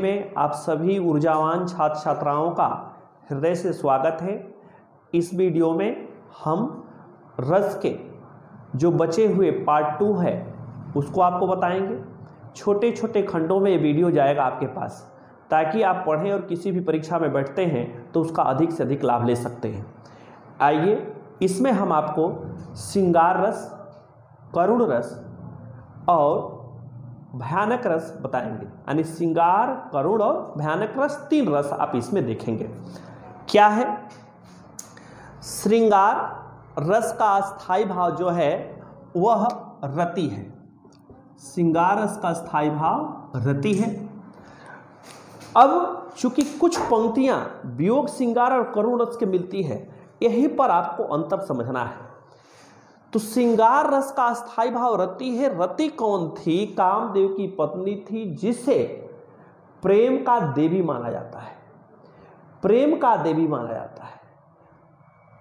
में आप सभी ऊर्जावान छात्र छात्राओं का हृदय से स्वागत है। इस वीडियो में हम रस के जो बचे हुए पार्ट 2 है उसको आपको बताएंगे। छोटे छोटे खंडों में ये वीडियो जाएगा आपके पास, ताकि आप पढ़ें और किसी भी परीक्षा में बैठते हैं तो उसका अधिक से अधिक लाभ ले सकते हैं। आइए, इसमें हम आपको श्रृंगार रस, करुण रस और भयानक रस बताएंगे। यानी श्रृंगार, करुण और भयानक रस, 3 रस आप इसमें देखेंगे। क्या है? श्रृंगार रस का स्थायी भाव जो है वह रति है। श्रृंगार रस का स्थायी भाव रति है। अब चूंकि कुछ पंक्तियां वियोग, श्रृंगार और करुण रस के मिलती है, यहीं पर आपको अंतर समझना है। तो श्रृंगार रस का स्थायी भाव रति है। रति कौन थी? कामदेव की पत्नी थी, जिसे प्रेम का देवी माना जाता है। प्रेम का देवी माना जाता है।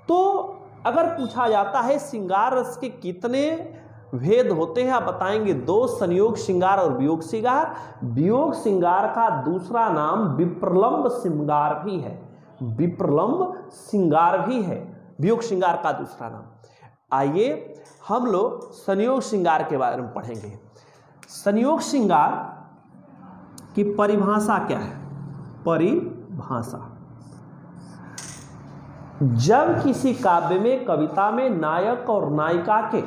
तो अगर पूछा जाता है श्रृंगार रस के कितने भेद होते हैं, आप बताएंगे 2, संयोग श्रृंगार और वियोग श्रृंगार। वियोग श्रृंगार का दूसरा नाम विप्रलंब श्रृंगार भी है। विप्रलंब श्रृंगार भी है वियोग श्रृंगार का दूसरा नाम। आइए हम लोग संयोग श्रृंगार के बारे में पढ़ेंगे। संयोग श्रृंगार की परिभाषा क्या है? परिभाषा, जब किसी काव्य में, कविता में नायक और नायिका के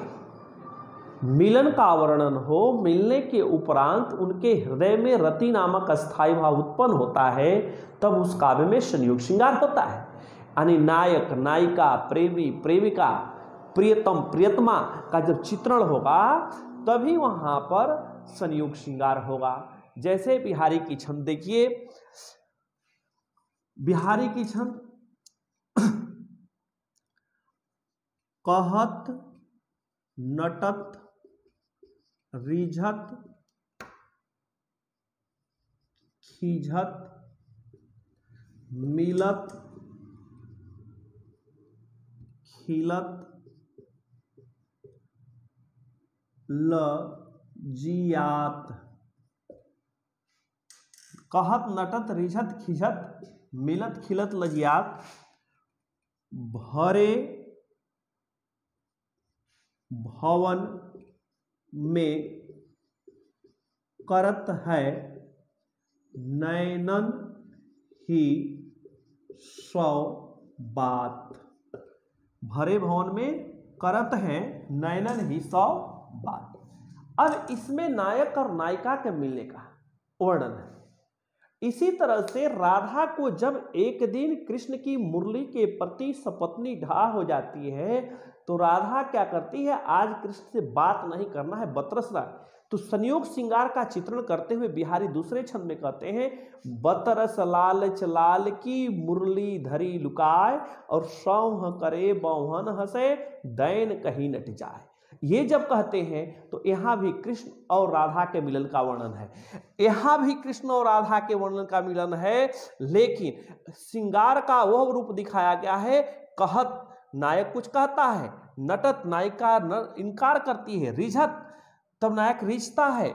मिलन का वर्णन हो, मिलने के उपरांत उनके हृदय में रति नामक स्थायी भाव उत्पन्न होता है, तब उस काव्य में संयोग श्रृंगार होता है। यानी नायक, नायिका, प्रेमी, प्रेमिका, प्रियतम, प्रियतमा का जब चित्रण होगा तभी वहां पर संयोग श्रृंगार होगा। जैसे बिहारी की छंद देखिए, बिहारी की छंद कहत नटत रिझत खिझत मिलत खिलत लजियात। कहत नटत रिझत खिझत मिलत खिलत लजियात, भरे भवन में करत है नैनन ही सौ बात। भरे भवन में करत है नैनन ही 100 बात। अब इसमें नायक और नायिका के मिलने का वर्णन है। इसी तरह से राधा को जब एक दिन कृष्ण की मुरली के प्रति सपत्नी ढा हो जाती है, तो राधा क्या करती है? आज कृष्ण से बात नहीं करना है, बतरस रहा। तो संयोग श्रृंगार का चित्रण करते हुए बिहारी दूसरे छंद में कहते हैं, बतरस लालच लाल की मुरली धरी लुकाय, और सौह करे बौहन हंसे दैन कहीं नट जाए। ये जब कहते हैं तो यहाँ भी कृष्ण और राधा के मिलन का वर्णन है। यहाँ भी कृष्ण और राधा के वर्णन का मिलन है, लेकिन श्रृंगार का वह रूप दिखाया गया है। कहत, नायक कुछ कहता है, नटत, नायिका इनकार करती है, रिझत, तब नायक रिझता है,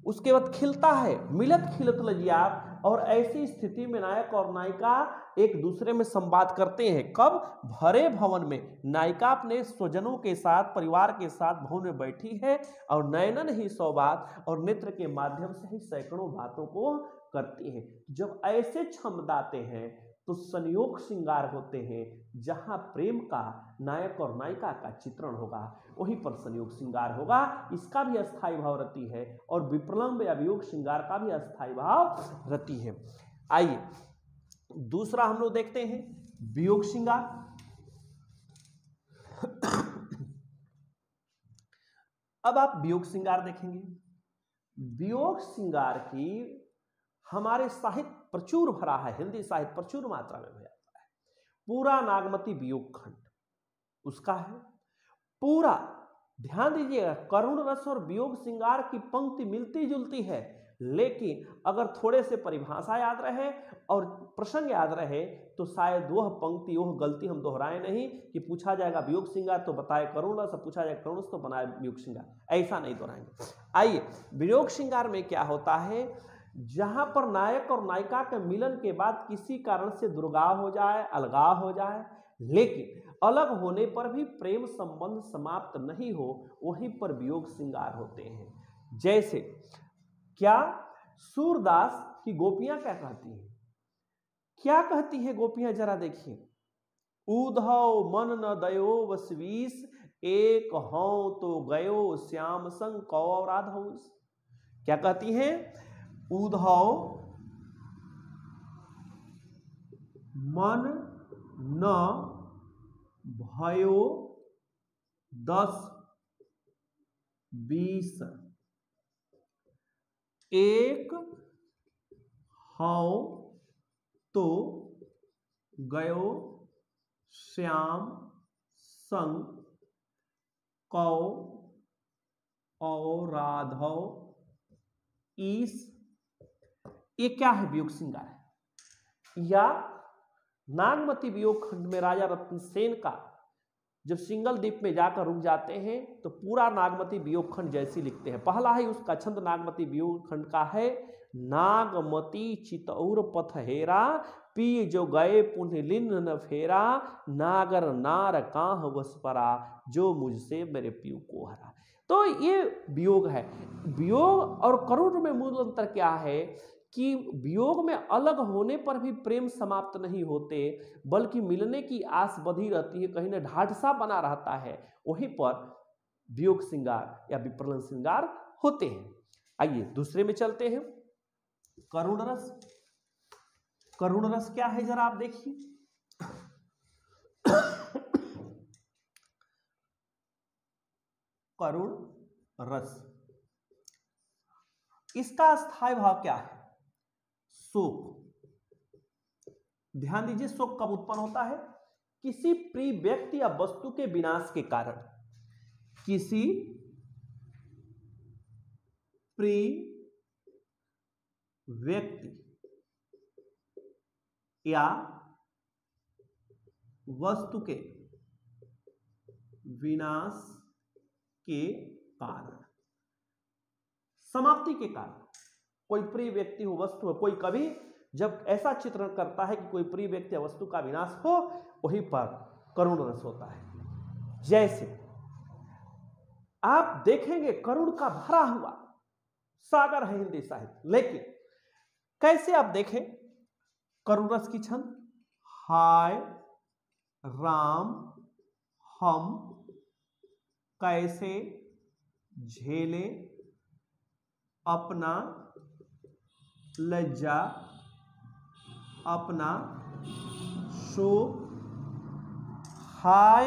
उसके बाद खिलता है, मिलत खिलत लजियात। और ऐसी स्थिति में नायक और नायिका एक दूसरे में संवाद करते हैं। कब? भरे भवन में। नायिका अपने स्वजनों के साथ, परिवार के साथ भवन में बैठी है और नैनन ही 100 बात, और नेत्र के माध्यम से ही सैकड़ों बातों को करती है। जब ऐसे छंद आते हैं तो संयोग श्रृंगार होते हैं। जहां प्रेम का, नायक और नायिका का चित्रण होगा, वहीं पर संयोग श्रृंगार होगा। इसका भी अस्थायी भाव रति है, और विप्रलंब या वियोग श्रृंगार का भी अस्थायी भाव रति है। आइए दूसरा हम लोग देखते हैं, वियोग श्रृंगार। अब आप वियोग श्रृंगार देखेंगे। वियोग श्रृंगार की हमारे साहित्य प्रचुर भरा है, हिंदी साहित्य प्रचुर मात्रा में भरा है। पूरा नागमती वियोग खंड उसका है पूरा। ध्यान दीजिएगा, करुण रस और वियोग श्रृंगार की पंक्ति मिलती जुलती है, लेकिन अगर थोड़े से परिभाषा याद रहे और प्रसंग याद रहे तो शायद वह पंक्ति, वह गलती हम दोहराए नहीं कि पूछा जाएगा वियोग श्रृंगार तो बताए करुण रस, पूछा जाएगा करुण रस तो बनाए वियोग श्रृंगार, ऐसा नहीं दोहराएंगे। आइए, वियोग श्रृंगार में क्या होता है? जहां पर नायक और नायिका के मिलन के बाद किसी कारण से दुर्गाव हो जाए, अलगाव हो जाए, लेकिन अलग होने पर भी प्रेम संबंध समाप्त नहीं हो, वहीं पर वियोग श्रृंगार होते हैं। जैसे क्या सूरदास की गोपियां क्या कहती हैं, क्या कहती हैं गोपियां, जरा देखिए। उधव मन न दयो वसवीस, एक हूं तो गयो श्याम संग कौ राधौ। क्या कहती हैं, उधव मन न भयो 10 20, एक हूं तो गयो श्याम संग कौ और राधव ईस। ये क्या है, वियोग श्रृंगार है। या नागमती वियोग खंड में राजा रत्नसेन का जब सिंगल द्वीप में जाकर रुक जाते हैं तो पूरा नागमती वियोग खंड जैसी लिखते हैं। पहला ही उसका छंद नागमती वियोग खंड का है, नागमती चितौर पथ हेरा, पी जो गए पुण्य लिन न फेरा, नागर नार काह वस परा, जो मुझसे मेरे पियू को हरा। तो ये वियोग है। वियोग और करुण में मूल अंतर क्या है कि वियोग में अलग होने पर भी प्रेम समाप्त नहीं होते, बल्कि मिलने की आस बधी रहती है, कहीं न ढाढ़सा बना रहता है। वहीं पर वियोग श्रृंगार या विप्रलंब श्रृंगार होते हैं। आइए दूसरे में चलते हैं, करुण रस। करुण रस क्या है, जरा आप देखिए। करुण रस, इसका स्थायी भाव क्या है, शोक। ध्यान दीजिए, शोक कब उत्पन्न होता है, किसी प्रिय व्यक्ति या वस्तु के विनाश के कारण। किसी प्रिय व्यक्ति या वस्तु के विनाश के कारण, समाप्ति के कारण। कोई प्रिय व्यक्ति हो, वस्तु हो, कोई कभी जब ऐसा चित्रण करता है कि कोई प्रिय व्यक्ति या वस्तु का विनाश हो, वहीं पर करुण रस होता है। जैसे आप देखेंगे करुण का भरा हुआ सागर है हिंदी साहित्य, लेकिन कैसे आप देखें करुण रस की छंद, हाय राम हम कैसे झेले अपना लज्जा अपना शोक, हाय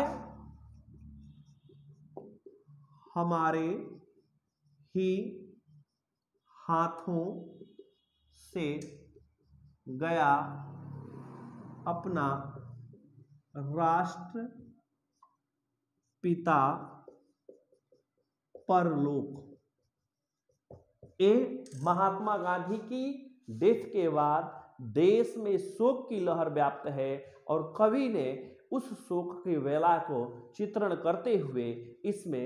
हमारे ही हाथों से गया अपना राष्ट्र पिता परलोक। ये महात्मा गांधी की डेथ के बाद देश में शोक की लहर व्याप्त है और कवि ने उस शोक की वेला को चित्रण करते हुए इसमें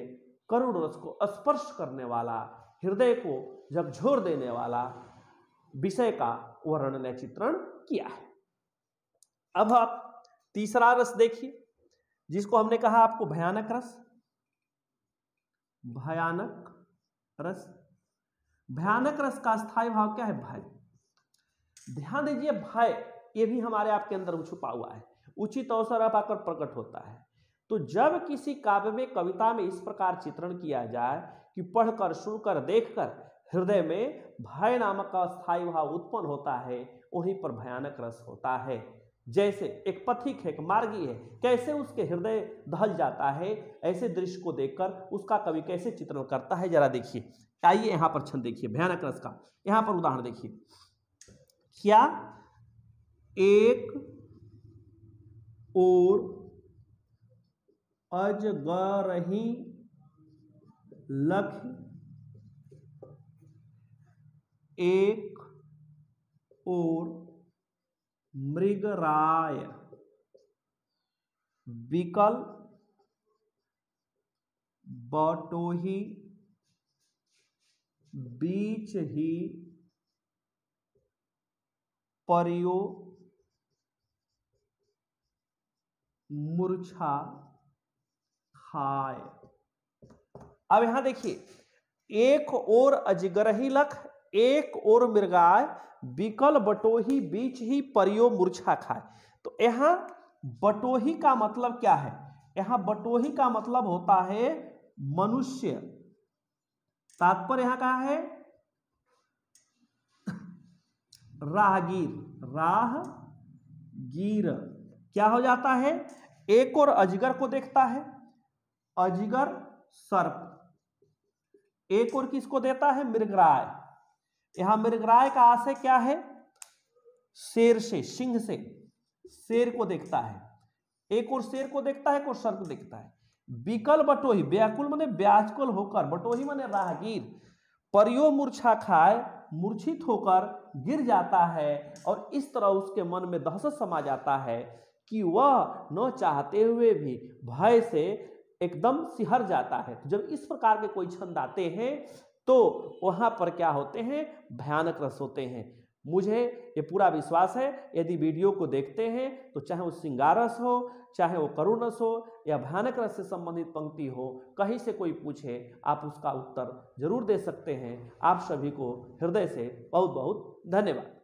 करुण रस को स्पर्श करने वाला, हृदय को झकझोर देने वाला विषय का वर्णन या चित्रण किया है। अब आप तीसरा रस देखिए, जिसको हमने कहा आपको भयानक रस। भयानक रस, भयानक रस का स्थायी भाव क्या है, भय। ध्यान दीजिए, भय ये भी हमारे आपके अंदर छुपा हुआ है, उचित अवसर पाकर प्रकट होता है। तो जब किसी काव्य में, कविता में इस प्रकार चित्रण किया जाए कि पढ़कर, सुनकर, देखकर हृदय में भय नामक का स्थायी भाव उत्पन्न होता है, वहीं पर भयानक रस होता है। जैसे एक पथिक है, एक मार्गी है, कैसे उसके हृदय दहल जाता है, ऐसे दृश्य को देखकर उसका कवि कैसे चित्रण करता है, जरा देखिए। आइए यहां पर छंद देखिए भयानक रस का, यहां पर उदाहरण देखिए। क्या एक और अजगरही लख, एक और मृगराय विकल बटोही बीच ही परियो मूर्छा खाए। अब यहां देखिए, एक और अजगरही लख, एक और मृगाय, बिकल बटोही बीच ही परियो मूर्छा खाए। तो यहां बटोही का मतलब क्या है? यहां बटोही का मतलब होता है मनुष्य। तात्पर्य यहां का है राहगीर। राहगीर क्या हो जाता है? एक और अजगर को देखता है, अजगर सर्प। एक और किसको देता है? मृगराय। यहां मृगराय का आशय क्या है? शेर से, सिंह से, शेर को देखता है। एक और शेर को देखता है, एक और सर्प देखता है। बिकल बटोही, व्याकुल माने व्याकुल होकर, बटोही माने राहगीर। परियो मूर्छा खाए, मूर्छित होकर गिर जाता है और इस तरह उसके मन में दहशत समा जाता है कि वह न चाहते हुए भी भय से एकदम सिहर जाता है। तो जब इस प्रकार के कोई छंद आते हैं तो वहां पर क्या होते हैं? भयानक रस होते हैं। मुझे ये पूरा विश्वास है, यदि वीडियो को देखते हैं तो चाहे वो श्रृंगार रस हो, चाहे वो करुण रस हो या भयानक रस से संबंधित पंक्ति हो, कहीं से कोई पूछे आप उसका उत्तर जरूर दे सकते हैं। आप सभी को हृदय से बहुत बहुत धन्यवाद।